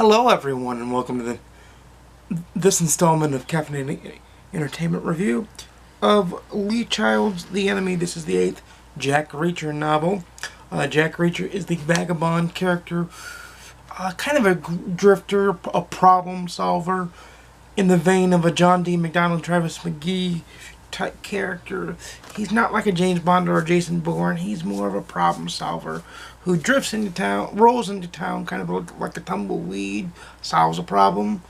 Hello everyone and welcome to this installment of Caffeinated Entertainment review of Lee Child's The Enemy. This is the 8th Jack Reacher novel. Jack Reacher is the vagabond character, kind of a drifter, a problem solver, in the vein of a John D. McDonald, Travis McGee type character. He's not like a James Bond or a Jason Bourne. He's more of a problem solver who drifts into town, rolls into town, kind of like a tumbleweed, solves a problem,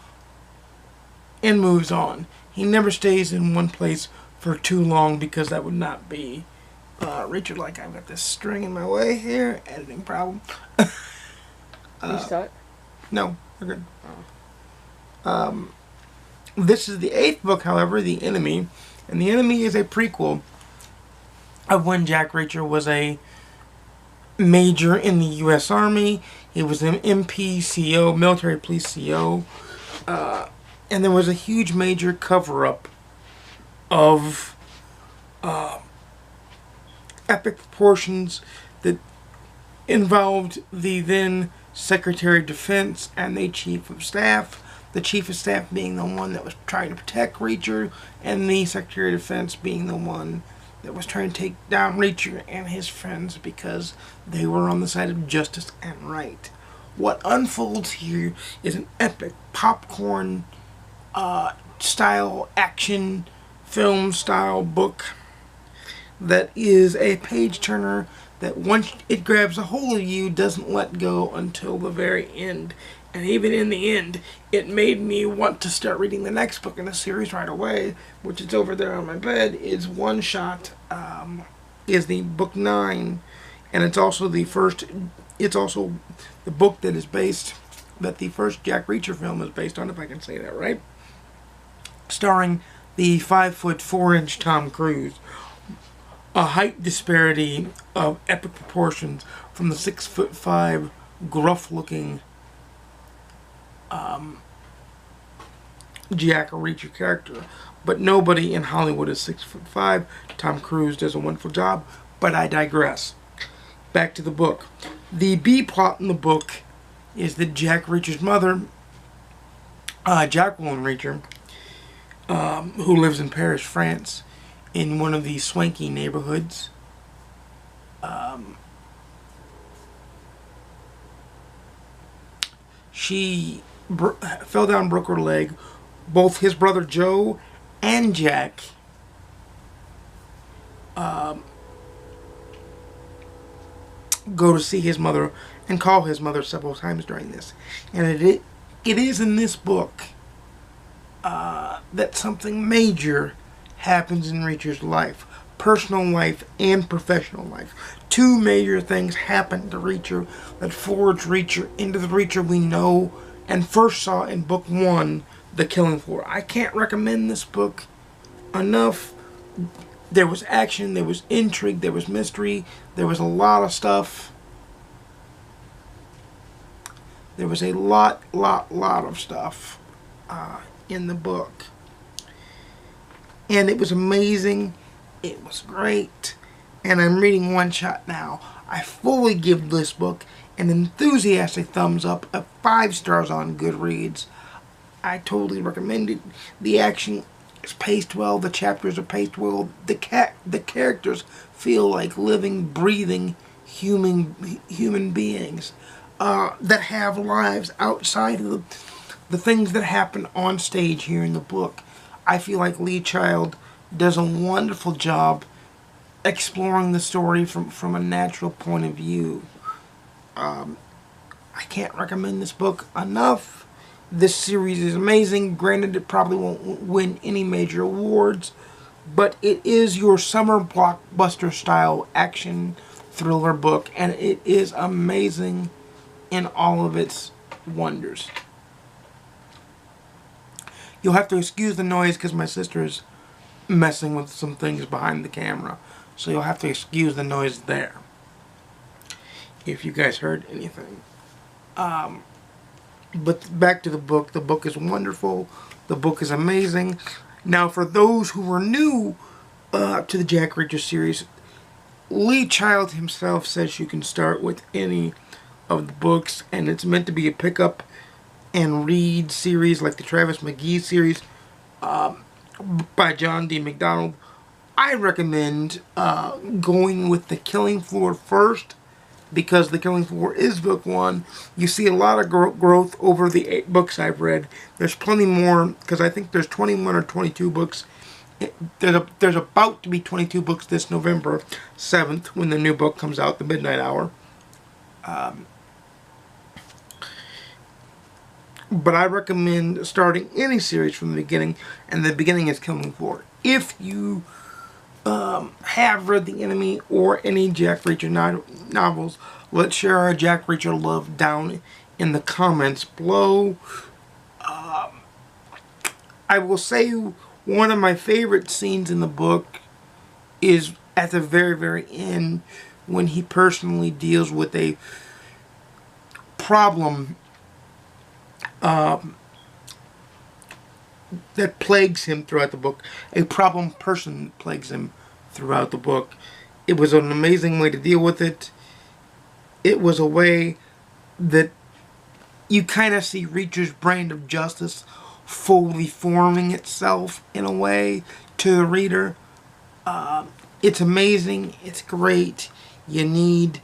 and moves on. He never stays in one place for too long because that would not be Richard. Like, I've got this string in my way here, editing problem. You start? No, we're good. This is the 8th book, however, The Enemy. And The Enemy is a prequel of when Jack Reacher was a major in the U.S. Army. He was an MPCO, military police CO. And there was a huge major cover-up of epic proportions that involved the then Secretary of Defense and the Chief of Staff. The Chief of Staff being the one that was trying to protect Reacher, and the Secretary of Defense being the one that was trying to take down Reacher and his friends because they were on the side of justice and right. What unfolds here is an epic popcorn style action film style book that is a page turner that once it grabs a hold of you doesn't let go until the very end. And even in the end, it made me want to start reading the next book in the series right away, which is over there on my bed. Is One Shot, is the book 9, and it's also the first. It's also the book that is based, that the first Jack Reacher film is based on, if I can say that right, starring the 5'4" Tom Cruise. A height disparity of epic proportions from the 6'5" gruff-looking Jack Reacher character, but nobody in Hollywood is 6'5". Tom Cruise does a wonderful job, but I digress. Back to the book. The B plot in the book is that Jack Reacher's mother, Jacqueline Reacher, who lives in Paris, France, in one of these swanky neighborhoods, she fell down, broke her leg. Both his brother Joe and Jack go to see his mother and call his mother several times during this. And it is in this book that something major happens in Reacher's life. Personal life and professional life. Two major things happen to Reacher that forge Reacher into the Reacher we know and first saw in book 1, The Killing Floor. I can't recommend this book enough. There was action, there was intrigue, there was mystery, there was a lot of stuff. There was a lot of stuff in the book. And it was amazing. It was great. And I'm reading One Shot now. I fully give this book an enthusiastic thumbs up, a 5 stars on GoodReads. I totally recommend it. The action is paced well. The chapters are paced well. The characters feel like living, breathing human beings that have lives outside of the things that happen on stage here in the book. I feel like Lee Child does a wonderful job exploring the story from a natural point of view. I can't recommend this book enough. This series is amazing. Granted, it probably won't win any major awards, but it is your summer blockbuster style action thriller book, and it is amazing in all of its wonders. You'll have to excuse the noise because my sister is messing with some things behind the camera. So you'll have to excuse the noise there, if you guys heard anything. But back to the book. The book is wonderful. The book is amazing. Now, for those who are new to the Jack Reacher series, Lee Child himself says you can start with any of the books, and it's meant to be a pickup and read series like the Travis McGee series by John D. McDonald, I recommend going with The Killing Floor first, because The Killing Floor is book 1. You see a lot of growth over the 8 books I've read. There's plenty more, because I think there's 21 or 22 books. There's about to be 22 books this November 7th when the new book comes out, The Midnight Hour. But I recommend starting any series from the beginning, and the beginning is Killing Floor. If you have read The Enemy or any Jack Reacher novels, let's share our Jack Reacher love down in the comments below. I will say one of my favorite scenes in the book is at the very, very end, when he personally deals with a problem that plagues him throughout the book. A problem person that plagues him throughout the book. It was an amazing way to deal with it. It was a way that you kind of see Reacher's brand of justice fully forming itself in a way to the reader. It's amazing. It's great. You need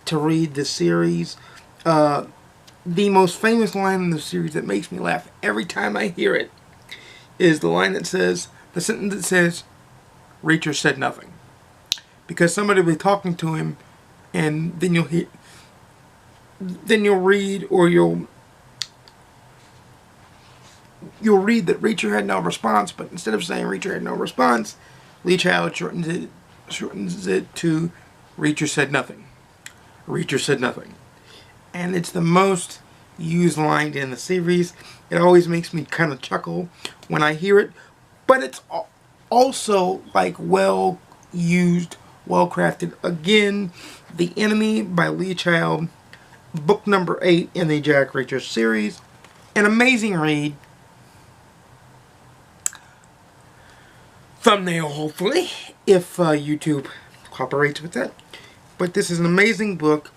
to read the series. The most famous line in the series that makes me laugh every time I hear it is the line that says, the sentence that says, Reacher said nothing. Because somebody will be talking to him, and then you'll read, or you'll read that Reacher had no response, but instead of saying Reacher had no response, Lee Child shortens it to Reacher said nothing. Reacher said nothing. And it's the most used line in the series. It always makes me kind of chuckle when I hear it, but it's also like well used, well crafted. Again, The Enemy by Lee Child, book number 8 in the Jack Reacher series. An amazing read. Thumbnail, hopefully, if YouTube cooperates with that. But this is an amazing book.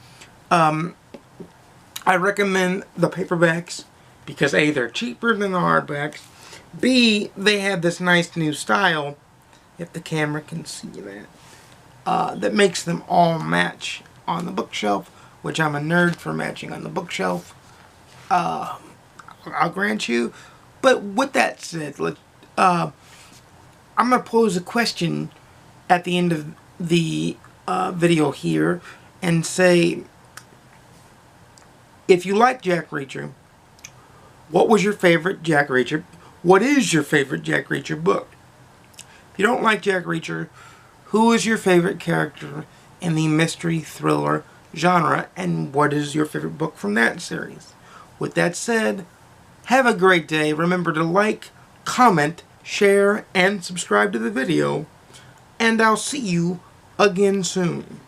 I recommend the paperbacks because A, they're cheaper than the hardbacks. B, they have this nice new style, if the camera can see that, that makes them all match on the bookshelf, which I'm a nerd for matching on the bookshelf. I'll grant you. But with that said, I'm going to pose a question at the end of the video here and say, if you like Jack Reacher, what was your favorite Jack Reacher? What is your favorite Jack Reacher book? If you don't like Jack Reacher, who is your favorite character in the mystery thriller genre, and what is your favorite book from that series? With that said, have a great day. Remember to like, comment, share, and subscribe to the video, and I'll see you again soon.